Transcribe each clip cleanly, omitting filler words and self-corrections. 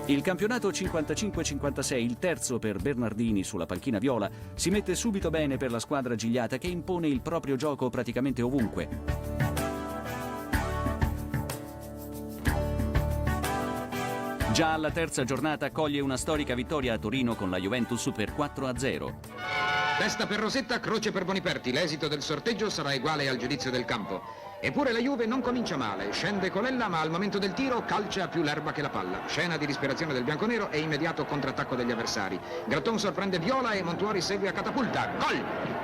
Il campionato 55-56, il terzo per Bernardini sulla panchina viola, si mette subito bene per la squadra gigliata che impone il proprio gioco praticamente ovunque. Già alla terza giornata coglie una storica vittoria a Torino con la Juventus per 4-0. Testa per Rosetta, croce per Boniperti. L'esito del sorteggio sarà uguale al giudizio del campo. Eppure la Juve non comincia male, scende Colella ma al momento del tiro calcia più l'erba che la palla. Scena di disperazione del bianconero e immediato contrattacco degli avversari. Gratton sorprende Viola e Montuori segue a catapulta. Gol!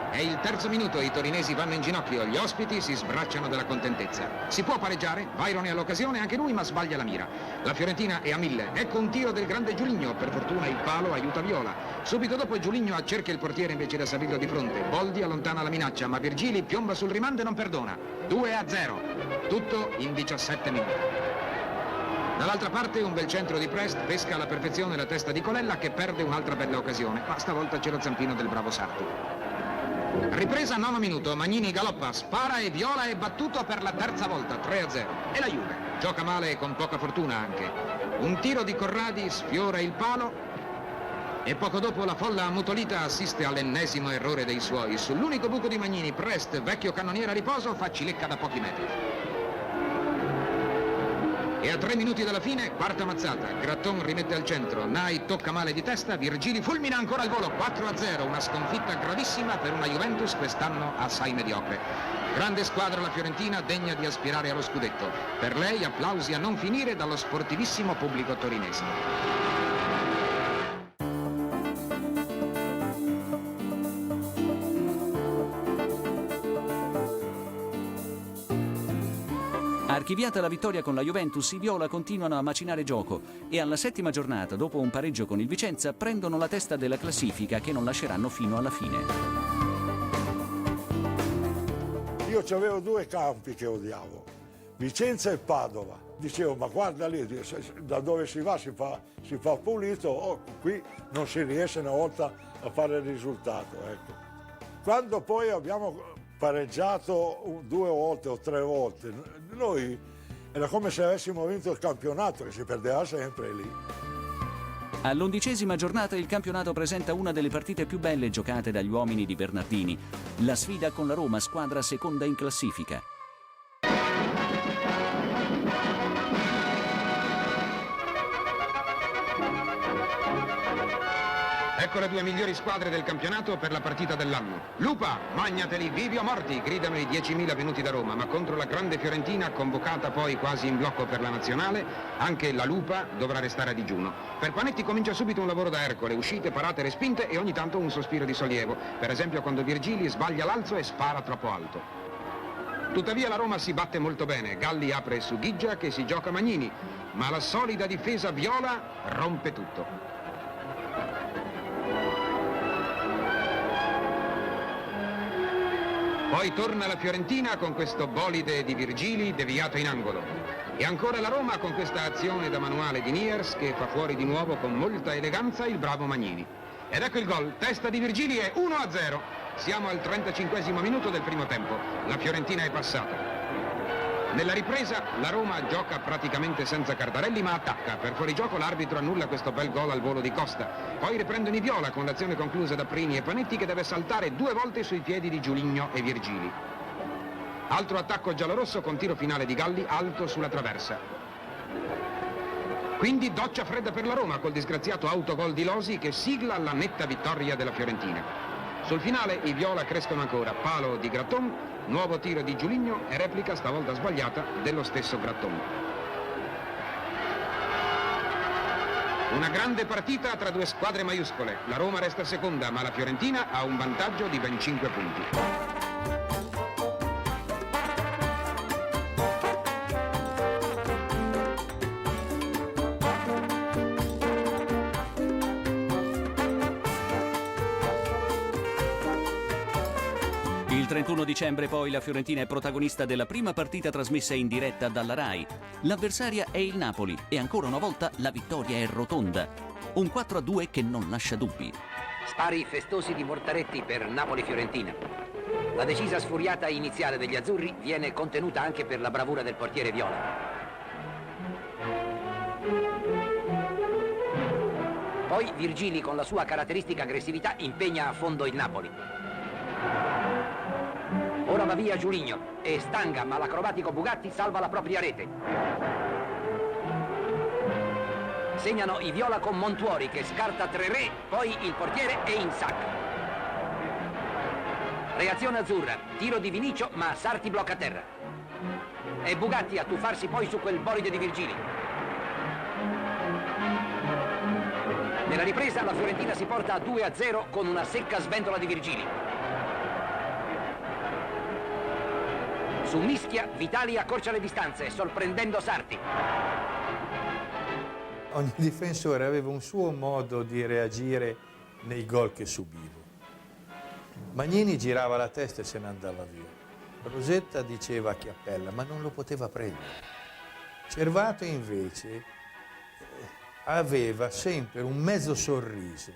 È il terzo minuto, i torinesi vanno in ginocchio, gli ospiti si sbracciano della contentezza. Si può pareggiare, Vairone all'occasione anche lui ma sbaglia la mira. La Fiorentina è a 1000, ecco un tiro del grande Giuligno, per fortuna il palo aiuta Viola. Subito dopo Giuligno accerchia il portiere invece di salirlo di fronte. Boldi allontana la minaccia ma Virgili piomba sul rimando e non perdona. 2-0, tutto in 17 minuti. Dall'altra parte un bel centro di Prest pesca alla perfezione la testa di Colella che perde un'altra bella occasione, ma stavolta c'è lo zampino del bravo Sarti. Ripresa 9 minuto, Magnini galoppa, spara e Viola è battuto per la terza volta, 3-0. E la Juve gioca male e con poca fortuna anche. Un tiro di Corradi sfiora il palo e poco dopo la folla ammutolita assiste all'ennesimo errore dei suoi. Sull'unico buco di Magnini, Prest, vecchio cannoniere a riposo, fa cilecca da pochi metri. E a 3 minuti dalla fine, quarta mazzata, Gratton rimette al centro, Nai tocca male di testa, Virgili fulmina ancora il volo, 4-0, una sconfitta gravissima per una Juventus quest'anno assai mediocre. Grande squadra la Fiorentina, degna di aspirare allo scudetto. Per lei applausi a non finire dallo sportivissimo pubblico torinese. Archiviata la vittoria con la Juventus, i viola continuano a macinare gioco e alla settima giornata, dopo un pareggio con il Vicenza, prendono la testa della classifica che non lasceranno fino alla fine. Io avevo due campi che odiavo, Vicenza e Padova. Dicevo, ma guarda lì, da dove si va si fa pulito, qui non si riesce una volta a fare il risultato. Ecco. Quando poi abbiamo pareggiato 2 volte o 3 volte, noi era come se avessimo vinto il campionato, che si perdeva sempre lì. All'11ª giornata il campionato presenta una delle partite più belle giocate dagli uomini di Bernardini, la sfida con la Roma, squadra seconda in classifica. Ecco le due migliori squadre del campionato per la partita dell'anno. Lupa, magnateli, vivi o morti, gridano i 10.000 venuti da Roma, ma contro la grande Fiorentina, convocata poi quasi in blocco per la nazionale, anche la Lupa dovrà restare a digiuno. Per Panetti comincia subito un lavoro da Ercole, uscite, parate, respinte e ogni tanto un sospiro di sollievo, per esempio quando Virgili sbaglia l'alzo e spara troppo alto. Tuttavia la Roma si batte molto bene, Galli apre su Ghigia che si gioca Magnini, ma la solida difesa viola rompe tutto. Poi torna la Fiorentina con questo bolide di Virgili deviato in angolo. E ancora la Roma con questa azione da manuale di Niers che fa fuori di nuovo con molta eleganza il bravo Magnini. Ed ecco il gol, testa di Virgili è 1-0. Siamo al 35° minuto del primo tempo. La Fiorentina è passata. Nella ripresa la Roma gioca praticamente senza Cardarelli ma attacca. Per fuorigioco l'arbitro annulla questo bel gol al volo di Costa. Poi riprendono i viola con l'azione conclusa da Prini e Panetti che deve saltare 2 volte sui piedi di Giuligno e Virgili. Altro attacco giallorosso con tiro finale di Galli alto sulla traversa. Quindi doccia fredda per la Roma col disgraziato autogol di Losi che sigla la netta vittoria della Fiorentina. Sul finale i viola crescono ancora, palo di Gratton, nuovo tiro di Giuligno e replica stavolta sbagliata dello stesso Gratton. Una grande partita tra due squadre maiuscole. La Roma resta seconda, ma la Fiorentina ha un vantaggio di ben 5 punti. Il 31 dicembre poi la Fiorentina è protagonista della prima partita trasmessa in diretta dalla Rai. L'avversaria è il Napoli e ancora una volta la vittoria è rotonda. Un 4-2 che non lascia dubbi. Spari festosi di Mortaretti per Napoli-Fiorentina. La decisa sfuriata iniziale degli azzurri viene contenuta anche per la bravura del portiere Viola. Poi Virgili, con la sua caratteristica aggressività, impegna a fondo il Napoli. Ora va via Giuligno e stanga, ma l'acrobatico Bugatti salva la propria rete. Segnano i viola con Montuori che scarta Treré, poi il portiere è in sacco. Reazione azzurra, tiro di Vinicio, ma Sarti blocca a terra. È Bugatti a tuffarsi poi su quel bolide di Virgili. Nella ripresa la Fiorentina si porta a 2-0 con una secca sventola di Virgili. Su Mischia, Vitali accorcia le distanze, sorprendendo Sarti. Ogni difensore aveva un suo modo di reagire nei gol che subivo. Magnini girava la testa e se ne andava via. Rosetta diceva a Chiappella, ma non lo poteva prendere. Cervato invece aveva sempre un mezzo sorriso,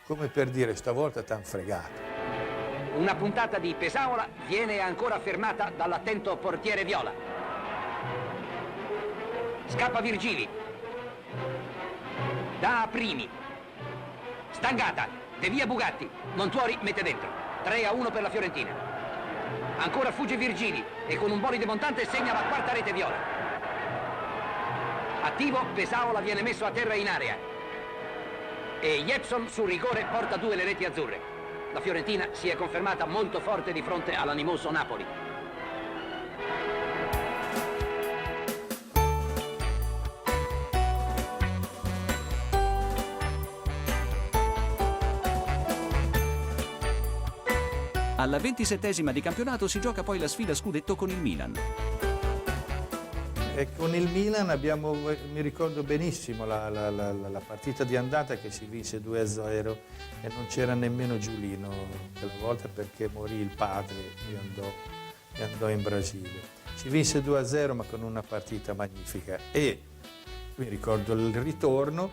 come per dire stavolta t'han fregato. Una puntata di Pesaola viene ancora fermata dall'attento portiere Viola. Scappa Virgili. Da a Primi. Stangata. Devia Bugatti. Montuori mette dentro. 3-1 per la Fiorentina. Ancora fugge Virgili e con un bolide montante segna la quarta rete Viola. Attivo, Pesaola viene messo a terra in area. E Jepson sul rigore porta 2 le reti azzurre. La Fiorentina si è confermata molto forte di fronte all'animoso Napoli. Alla 27esima di campionato si gioca poi la sfida scudetto con il Milan. E con il Milan mi ricordo benissimo la partita di andata che si vinse 2-0 e non c'era nemmeno Giulino quella volta perché morì il padre e andò in Brasile. Si vinse 2-0 ma con una partita magnifica e mi ricordo il ritorno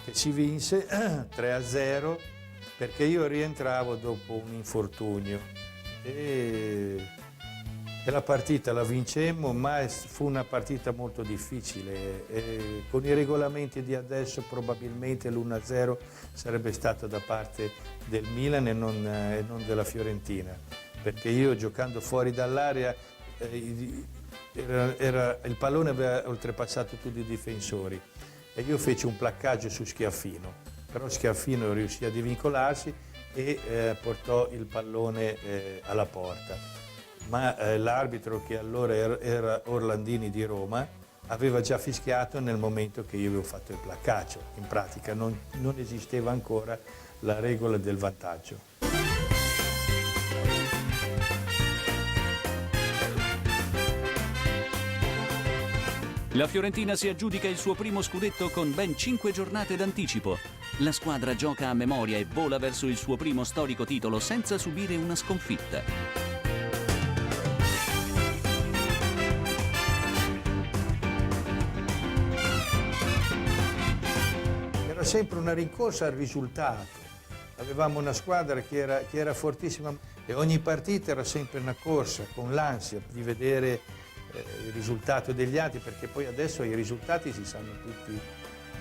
che si vinse 3-0 perché io rientravo dopo un infortunio e la partita la vincemmo, ma fu una partita molto difficile. E con i regolamenti di adesso probabilmente l'1-0 sarebbe stato da parte del Milan e non della Fiorentina, perché io giocando fuori dall'area il pallone aveva oltrepassato tutti i difensori e io feci un placcaggio su Schiaffino, però Schiaffino riuscì a divincolarsi e portò il pallone alla porta. Ma l'arbitro, che allora era Orlandini di Roma, aveva già fischiato nel momento che io avevo fatto il placcaggio. In pratica non esisteva ancora la regola del vantaggio. La Fiorentina si aggiudica il suo primo scudetto con ben 5 giornate d'anticipo. La squadra gioca a memoria e vola verso il suo primo storico titolo senza subire una sconfitta. Sempre una rincorsa al risultato. Avevamo una squadra che era fortissima e ogni partita era sempre una corsa con l'ansia di vedere il risultato degli altri, perché poi adesso i risultati si sanno tutti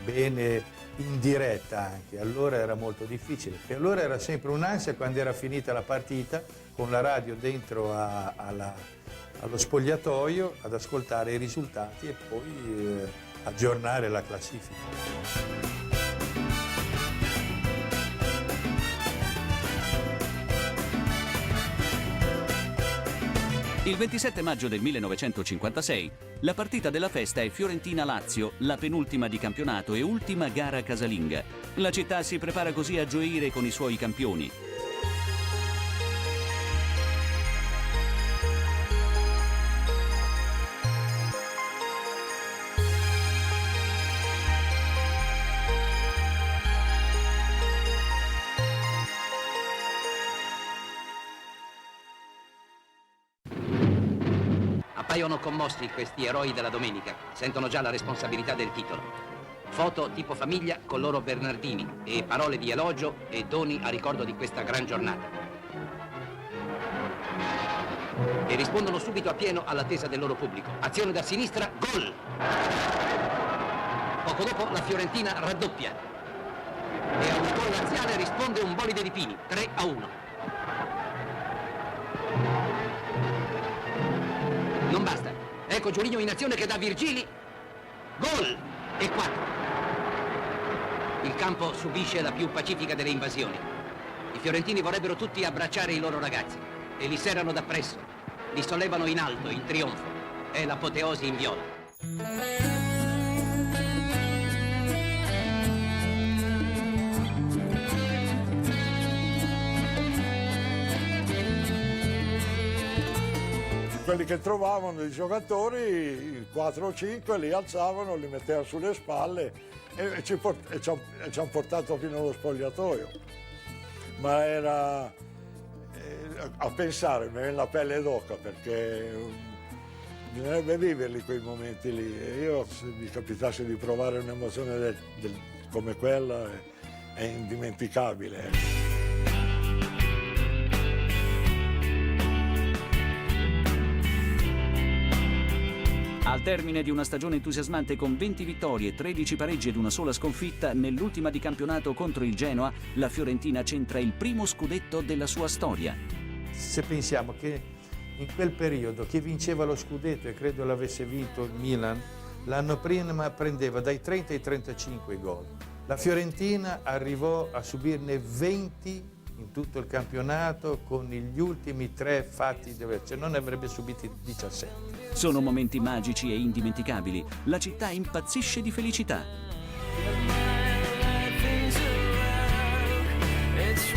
bene in diretta anche, allora era molto difficile. E allora era sempre un'ansia quando era finita la partita, con la radio dentro allo spogliatoio ad ascoltare i risultati e poi aggiornare la classifica. Il 27 maggio del 1956, la partita della festa è Fiorentina-Lazio, la penultima di campionato e ultima gara casalinga. La città si prepara così a gioire con i suoi campioni. Appaiono commossi questi eroi della domenica, sentono già la responsabilità del titolo. Foto tipo famiglia con loro Bernardini e parole di elogio e doni a ricordo di questa gran giornata. E rispondono subito a pieno all'attesa del loro pubblico. Azione da sinistra, gol! Poco dopo la Fiorentina raddoppia. E a un gol laziale risponde un bolide di Pini, 3-1. Non basta. Ecco Giuligno in azione che dà Virgili. Gol! E 4. Il campo subisce la più pacifica delle invasioni. I fiorentini vorrebbero tutti abbracciare i loro ragazzi e li serrano dappresso. Li sollevano in alto, in trionfo. È l'apoteosi in viola. Quelli che trovavano i giocatori, 4 o 5, li alzavano, li mettevano sulle spalle e ci hanno portato fino allo spogliatoio. Ma era a pensare, mi viene la pelle d'oca perché bisognerebbe viverli quei momenti lì. E io, se mi capitasse di provare un'emozione come quella, è indimenticabile. Al termine di una stagione entusiasmante con 20 vittorie, 13 pareggi ed una sola sconfitta, nell'ultima di campionato contro il Genoa, la Fiorentina centra il primo scudetto della sua storia. Se pensiamo che in quel periodo chi vinceva lo scudetto, e credo l'avesse vinto il Milan, l'anno prima prendeva dai 30 ai 35 gol. La Fiorentina arrivò a subirne 20 in tutto il campionato, con gli ultimi 3 fatti, cioè non ne avrebbe subiti 17. Sono momenti magici e indimenticabili. La città impazzisce di felicità. It's